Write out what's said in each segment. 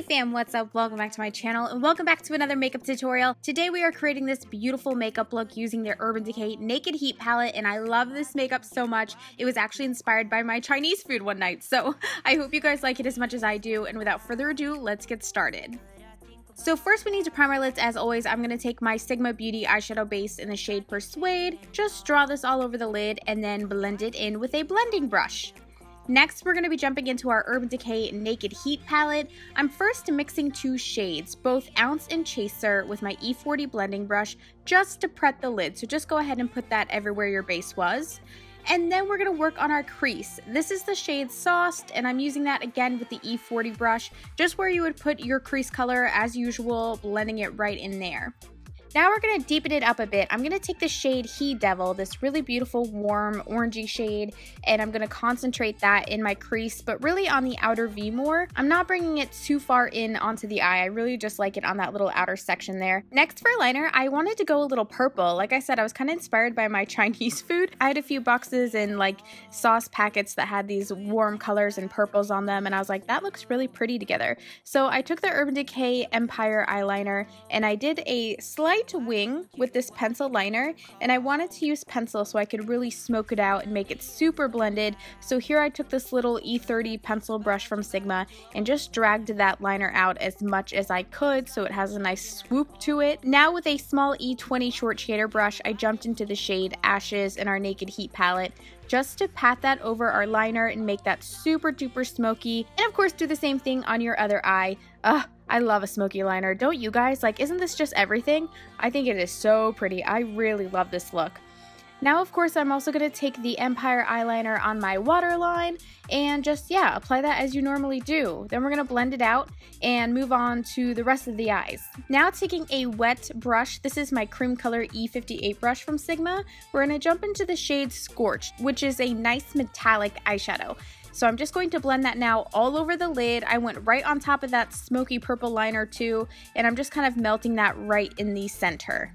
fam, what's up? Welcome back to my channel and welcome back to another makeup tutorial. Today we are creating this beautiful makeup look using the Urban Decay Naked Heat palette, and I love this makeup so much. It was actually inspired by my Chinese food one night, so I hope you guys like it as much as I do, and without further ado, let's get started. So first we need to prime our lids. As always, I'm going to take my Sigma Beauty eyeshadow base in the shade Persuade, just draw this all over the lid and then blend it in with a blending brush. Next, we're going to be jumping into our Urban Decay Naked Heat palette. I'm first mixing two shades, both Ounce and Chaser, with my E40 blending brush just to prep the lid. So just go ahead and put that everywhere your base was. And then we're going to work on our crease. This is the shade Sauced, and I'm using that again with the E40 brush, just where you would put your crease color as usual, blending it right in there. Now we're going to deepen it up a bit. I'm going to take the shade He Devil, this really beautiful warm orangey shade, and I'm going to concentrate that in my crease, but really on the outer V more. I'm not bringing it too far in onto the eye. I really just like it on that little outer section there. Next for liner, I wanted to go a little purple. Like I said, I was kind of inspired by my Chinese food. I had a few boxes and like sauce packets that had these warm colors and purples on them, and I was like, that looks really pretty together. So I took the Urban Decay Empire eyeliner and I did a slight wing with this pencil liner, and I wanted to use pencil so I could really smoke it out and make it super blended. So here I took this little E30 pencil brush from Sigma and just dragged that liner out as much as I could so it has a nice swoop to it. Now with a small E20 short shader brush, I jumped into the shade Ashes in our Naked Heat palette just to pat that over our liner and make that super duper smoky, and of course do the same thing on your other eye. I love a smoky liner, don't you guys? Like, isn't this just everything? I think it is so pretty. I really love this look. Now, of course, I'm also going to take the Empire eyeliner on my waterline and just, apply that as you normally do. Then we're going to blend it out and move on to the rest of the eyes. Now, taking a wet brush, this is my cream color E58 brush from Sigma, we're going to jump into the shade Scorched, which is a nice metallic eyeshadow. So I'm just going to blend that now all over the lid. I went right on top of that smoky purple liner too, and I'm just kind of melting that right in the center.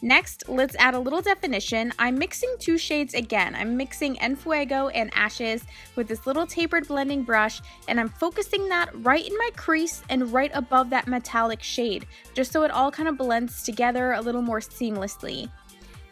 Next, let's add a little definition. I'm mixing two shades again. I'm mixing FUEGO and Ashes with this little tapered blending brush, and I'm focusing that right in my crease and right above that metallic shade, just so it all kind of blends together a little more seamlessly.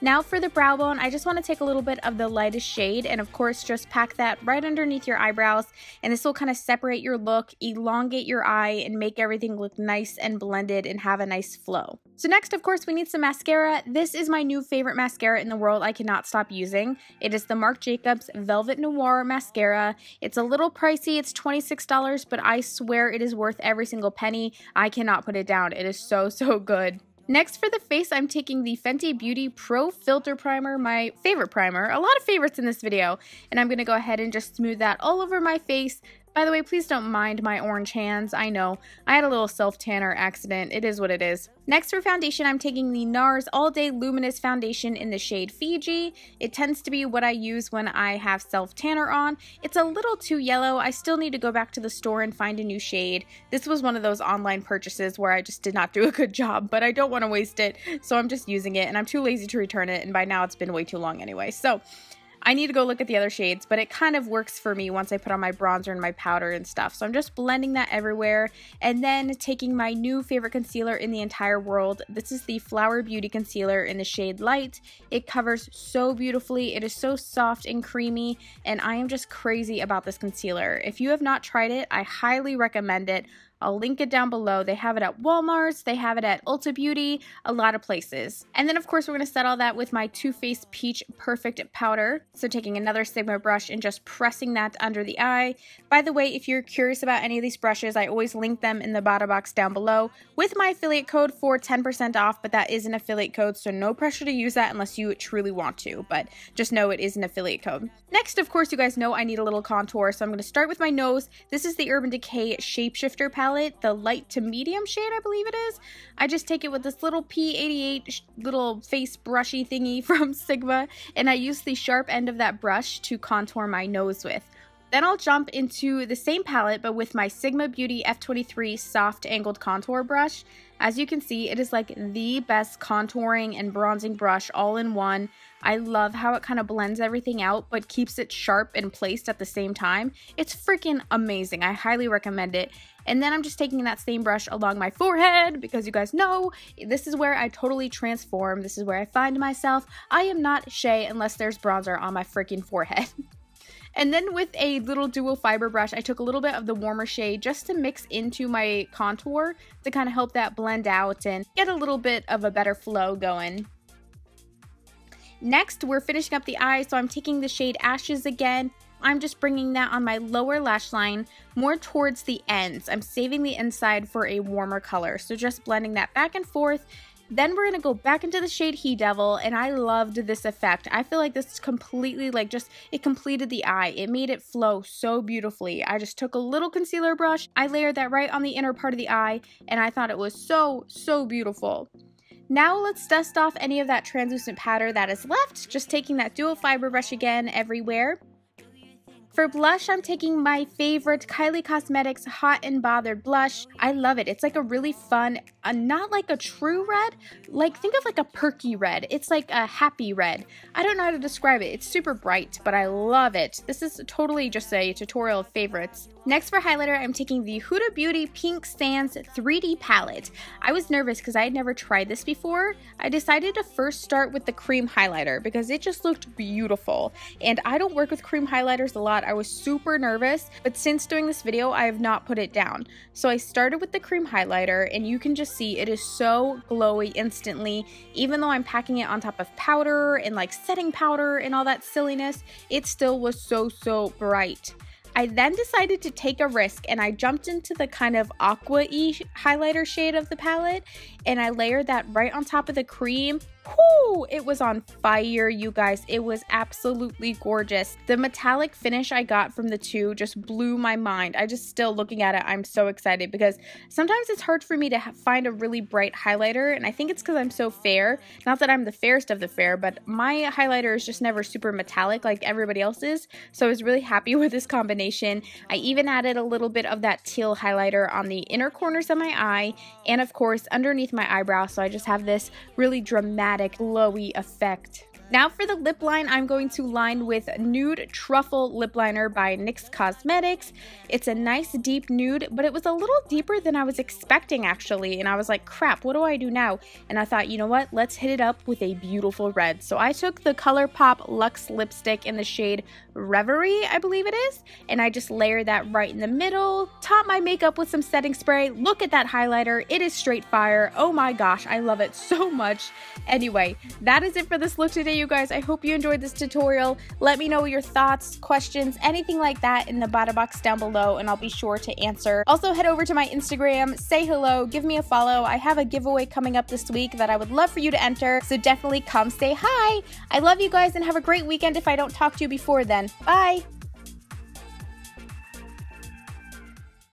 Now for the brow bone, I just want to take a little bit of the lightest shade and of course just pack that right underneath your eyebrows, and this will kind of separate your look, elongate your eye, and make everything look nice and blended and have a nice flow. So next, of course, we need some mascara. This is my new favorite mascara in the world. I cannot stop using. It is the Marc Jacobs Velvet Noir Mascara. It's a little pricey. It's $26, but I swear it is worth every single penny. I cannot put it down. It is so good. Next for the face, I'm taking the Fenty Beauty Pro Filter Primer, my favorite primer. A lot of favorites in this video. And I'm going to go ahead and just smooth that all over my face. By the way, please don't mind my orange hands. I know, I had a little self-tanner accident. It is what it is. Next for foundation, I'm taking the NARS All Day Luminous Foundation in the shade Fiji. It tends to be what I use when I have self-tanner on. It's a little too yellow. I still need to go back to the store and find a new shade. This was one of those online purchases where I just did not do a good job, but I don't want to waste it, so I'm just using it, and I'm too lazy to return it, and by now it's been way too long anyway. So I need to go look at the other shades, but it kind of works for me once I put on my bronzer and my powder and stuff. So I'm just blending that everywhere, and then taking my new favorite concealer in the entire world. This is the Flower Beauty Concealer in the shade Light. It covers so beautifully. It is so soft and creamy, and I am just crazy about this concealer. If you have not tried it, I highly recommend it. I'll link it down below. They have it at Walmart's, they have it at Ulta Beauty, a lot of places. And then of course we're going to set all that with my Too Faced Peach Perfect Powder. So taking another Sigma brush and just pressing that under the eye. By the way, if you're curious about any of these brushes, I always link them in the bottom box down below with my affiliate code for 10% off, but that is an affiliate code, so no pressure to use that unless you truly want to, but just know it is an affiliate code. Next, of course, you guys know I need a little contour, so I'm going to start with my nose. This is the Urban Decay Shapeshifter palette, the light to medium shade, I believe it is. I just take it with this little P88 little face brushy thingy from Sigma, and I use the sharp end of that brush to contour my nose with. Then I'll jump into the same palette, but with my Sigma Beauty F23 soft angled contour brush. As you can see, it is like the best contouring and bronzing brush all in one. I love how it kind of blends everything out, but keeps it sharp and placed at the same time. It's freaking amazing. I highly recommend it. And then I'm just taking that same brush along my forehead, because you guys know this is where I totally transform. This is where I find myself. I am not SHAE unless there's bronzer on my freaking forehead. And then with a little dual fiber brush, I took a little bit of the warmer shade just to mix into my contour to kind of help that blend out and get a little bit of a better flow going. Next, we're finishing up the eye, so I'm taking the shade Ashes again. I'm just bringing that on my lower lash line, more towards the ends. I'm saving the inside for a warmer color, so just blending that back and forth. Then we're going to go back into the shade He Devil, and I loved this effect. I feel like this completely, like, just, it completed the eye. It made it flow so beautifully. I just took a little concealer brush, I layered that right on the inner part of the eye, and I thought it was so, so beautiful. Now let's dust off any of that translucent powder that is left, just taking that dual fiber brush again everywhere. For blush, I'm taking my favorite Kylie Cosmetics Hot and Bothered blush. I love it. It's like a really fun, not like a true red, like think of like a perky red. It's like a happy red. I don't know how to describe it. It's super bright, but I love it. This is totally just a tutorial of favorites. Next for highlighter, I'm taking the Huda Beauty Pink Sands 3D palette. I was nervous because I had never tried this before. I decided to first start with the cream highlighter because it just looked beautiful. And I don't work with cream highlighters a lot. I was super nervous, but since doing this video, I have not put it down. So I started with the cream highlighter, and you can just see it is so glowy instantly. Even though I'm packing it on top of powder and like setting powder and all that silliness, it still was so bright. I then decided to take a risk, and I jumped into the kind of aqua-y highlighter shade of the palette, and I layered that right on top of the cream. Whoo! It was on fire, you guys. It was absolutely gorgeous. The metallic finish I got from the two just blew my mind. I just still looking at it, I'm so excited because sometimes it's hard for me to find a really bright highlighter, and I think it's because I'm so fair. Not that I'm the fairest of the fair, but my highlighter is just never super metallic like everybody else's, so I was really happy with this combination. I even added a little bit of that teal highlighter on the inner corners of my eye, and of course underneath my eyebrow, so I just have this really dramatic glowy effect. Now for the lip line, I'm going to line with Nude Truffle Lip Liner by NYX Cosmetics. It's a nice deep nude, but it was a little deeper than I was expecting actually, and I was like, crap, what do I do now? And I thought, you know what, let's hit it up with a beautiful red. So I took the ColourPop Luxe lipstick in the shade Reverie, I believe it is, and I just layered that right in the middle, topped my makeup with some setting spray. Look at that highlighter, it is straight fire. Oh my gosh, I love it so much. Anyway, that is it for this look today, you guys. I hope you enjoyed this tutorial. Let me know your thoughts, questions, anything like that in the bottom box down below, and I'll be sure to answer. Also, head over to my Instagram, say hello, give me a follow. I have a giveaway coming up this week that I would love for you to enter, so definitely come say hi. I love you guys and have a great weekend if I don't talk to you before then. Bye!